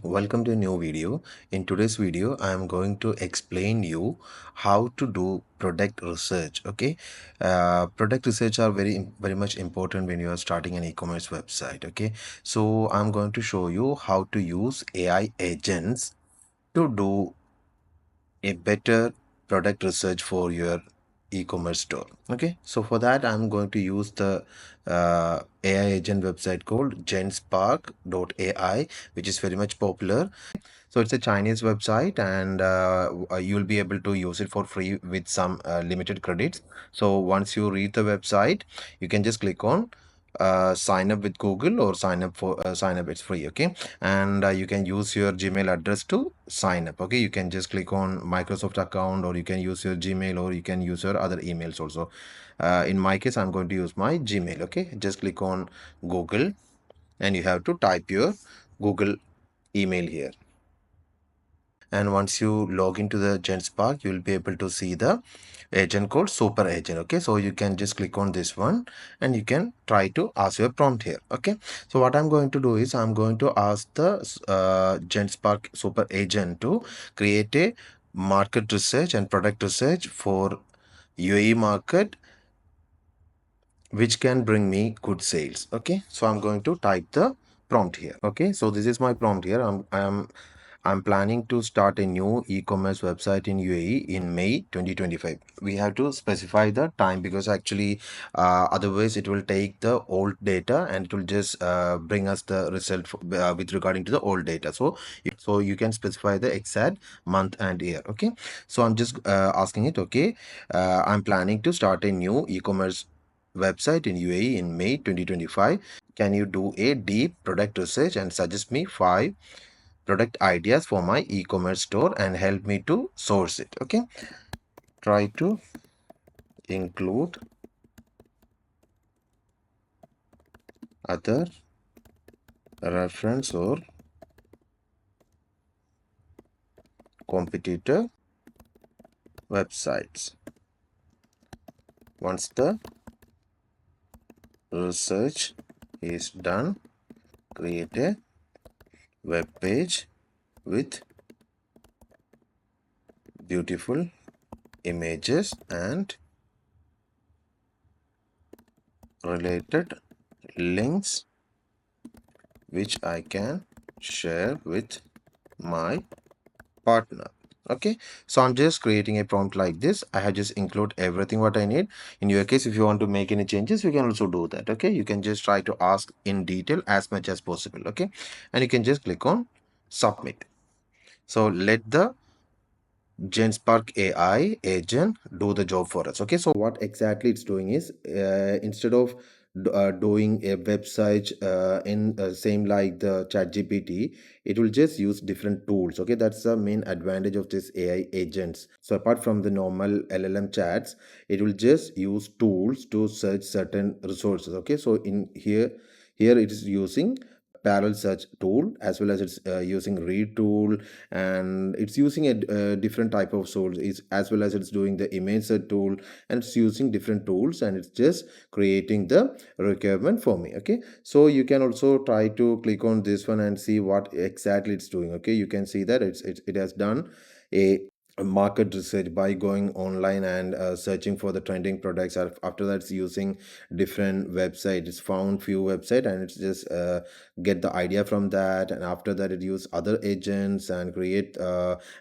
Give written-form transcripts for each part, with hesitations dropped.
Welcome to a new video. In today's video, I am going to explain you how to do product research. Product research are very much important when you are starting an e-commerce website. So I'm going to show you how to use AI agents to do a better product research for your e-commerce store. So for that, I'm going to use the AI agent website called Genspark AI, which is very much popular. So it's a Chinese website, and you'll be able to use it for free with some limited credits. So once you read the website, you can just click on sign up with Google or sign up. It's free. And you can use your Gmail address to sign up. You can just click on Microsoft account, or you can use your Gmail, or you can use your other emails also. In my case, I'm going to use my Gmail. Just click on Google, and you have to type your Google email here. And once you log into the Genspark, you will be able to see the agent called super agent. So you can just click on this one, and you can try to ask your prompt here. So what I'm going to do is I'm going to ask the Genspark super agent to create a market research and product research for UAE market, which can bring me good sales. So I'm going to type the prompt here. So this is my prompt here. I'm planning to start a new e-commerce website in UAE in May 2025. We have to specify the time, because actually otherwise it will take the old data and it will just bring us the result with regarding to the old data. So you can specify the exact month and year. So I'm just asking it. I'm planning to start a new e-commerce website in UAE in May 2025. Can you do a deep product research and suggest me 5 product ideas for my e-commerce store and help me to source it? Try to include other reference or competitor websites. Once the research is done, create a web page with beautiful images and related links, which I can share with my partner. So I'm just creating a prompt like this. I have just include everything what I need. In your case, if you want to make any changes, you can also do that. You can just try to ask in detail as much as possible. And you can just click on submit. So let the Genspark AI agent do the job for us. So what exactly it's doing is, instead of doing a website in same like the ChatGPT, it will just use different tools. That's the main advantage of this AI agents. So apart from the normal LLM chats, it will just use tools to search certain resources. So in here it is using parallel search tool, as well as it's using read tool, and it's using a different type of source, as well as it's doing the image search tool, and it's using different tools, and it's just creating the requirement for me. So you can also try to click on this one and see what exactly it's doing. You can see that it has done a market research by going online and searching for the trending products. After that, it's using different websites. It's found few website, and it's just get the idea from that, and after that it use other agents and create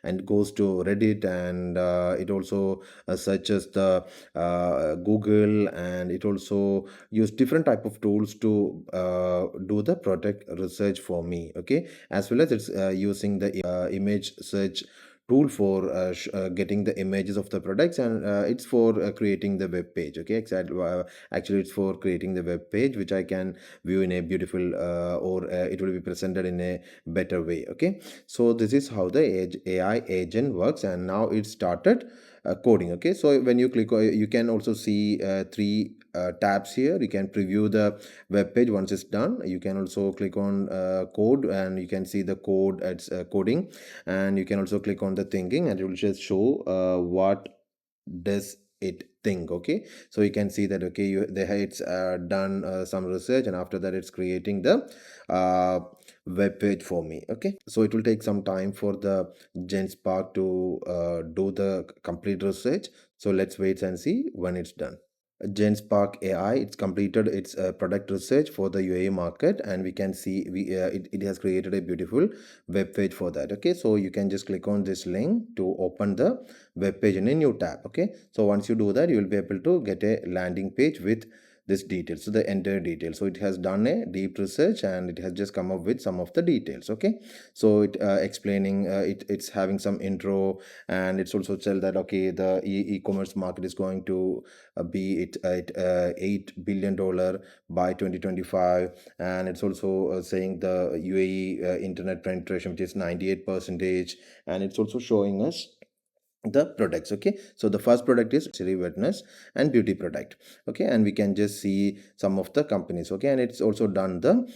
and goes to Reddit, and it also searches the Google, and it also use different type of tools to do the product research for me. As well as it's using the image search tool for getting the images of the products, and it's for creating the web page. Exactly. Actually, it's for creating the web page, which I can view in a beautiful or it will be presented in a better way. So this is how the AI agent works, and now it started coding. So when you click, you can also see 3 tabs here. You can preview the web page once it's done. You can also click on code, and you can see the code. It's coding, and you can also click on the thinking, and it will just show what does it think. Okay, so you can see that, okay, it's done some research, and after that it's creating the web page for me. Okay, so it will take some time for the Genspark to do the complete research. So let's wait and see when it's done. Genspark AI, it's completed its product research for the UAE market, and we can see it has created a beautiful web page for that. Okay, so you can just click on this link to open the web page in a new tab. Okay, so once you do that, you will be able to get a landing page with this detail, so the entire detail. So it has done a deep research, and it has just come up with some of the details. Okay, so it explaining it's having some intro, and it's also tell that, okay, the e-commerce market is going to be it at $8 billion by 2025, and it's also saying the UAE internet penetration, which is 98 percentage, and it's also showing us the products. Okay, so the first product is luxury wellness and beauty product. Okay, and we can just see some of the companies. Okay, and it's also done the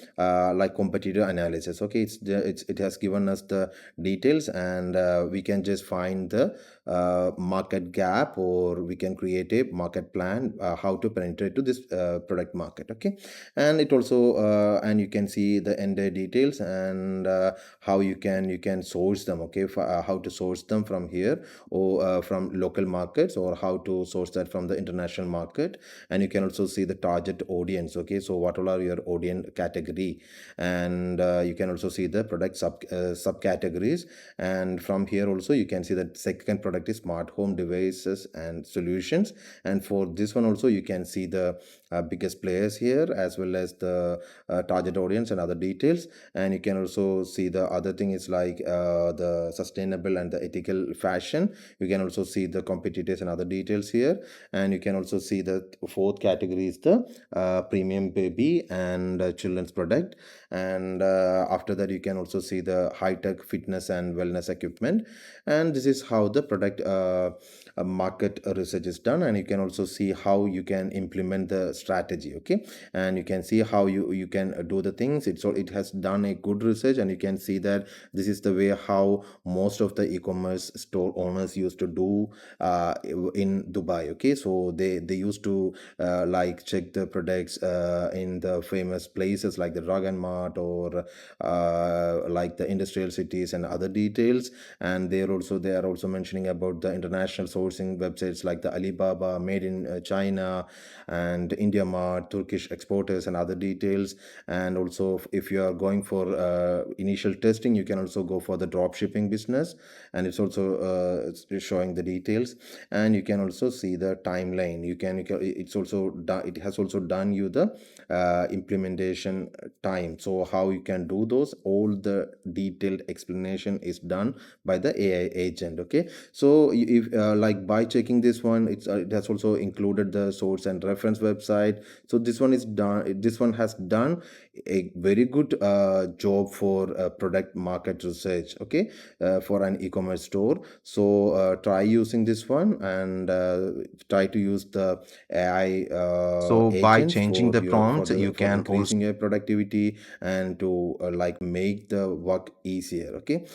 like competitor analysis. Okay, it has given us the details, and we can just find the market gap, or we can create a market plan how to penetrate to this product market. Okay, and it also and you can see the entire details, and how you can source them. Okay, how to source them from here, or from local markets, or how to source that from the international market. And you can also see the target audience. Okay, so what all are your audience category, and you can also see the product subcategories. And from here also you can see that second product is smart home devices and solutions, and for this one also you can see the biggest players here, as well as the target audience and other details. And you can also see the other thing is like the sustainable and the ethical fashion. You can also see the competitors and other details here. And you can also see the fourth category is the premium baby and children's product. And after that you can also see the high-tech fitness and wellness equipment. And this is how the product market research is done. And you can also see how you can implement the strategy. Okay, and you can see how you can do the things. It has done a good research, and you can see that this is the way how most of the e-commerce store owners used to do in Dubai. Okay, so they used to like check the products in the famous places like the Dragon Mart, or like the industrial cities and other details. And they are also mentioning about the international sourcing websites like the Alibaba, made in China, and India Mart, Turkish exporters and other details. And also if you are going for initial testing, you can also go for the drop shipping business, and it's also it's showing the details. And you can also see the timeline. It has also done you the implementation time, so how you can do those. All the detailed explanation is done by the AI agent. Okay, so if like by checking this one, it has also included the source and reference website. So this one has done a very good job for product market research. Okay, for an e-commerce store. So try using this one, and try to use the AI So by agents changing for the your prompts, you for can also increasing your productivity, and to like make the work easier. Okay,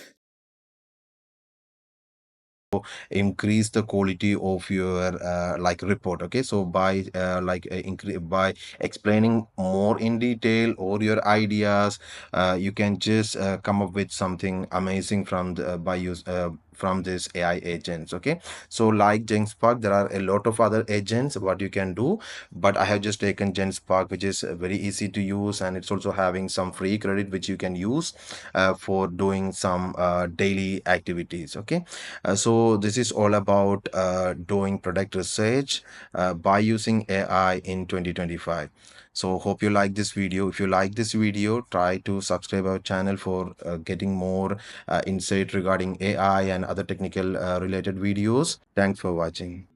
increase the quality of your like report. Okay, so by by explaining more in detail or your ideas, you can just come up with something amazing from the by use from this AI agents. Okay, so like Genspark, there are a lot of other agents what you can do, but I have just taken Genspark, which is very easy to use, and it's also having some free credit which you can use for doing some daily activities. Okay, so this is all about doing product research by using AI in 2025. So hope you like this video. If you like this video, try to subscribe our channel for getting more insight regarding AI and other technical related videos. Thanks for watching.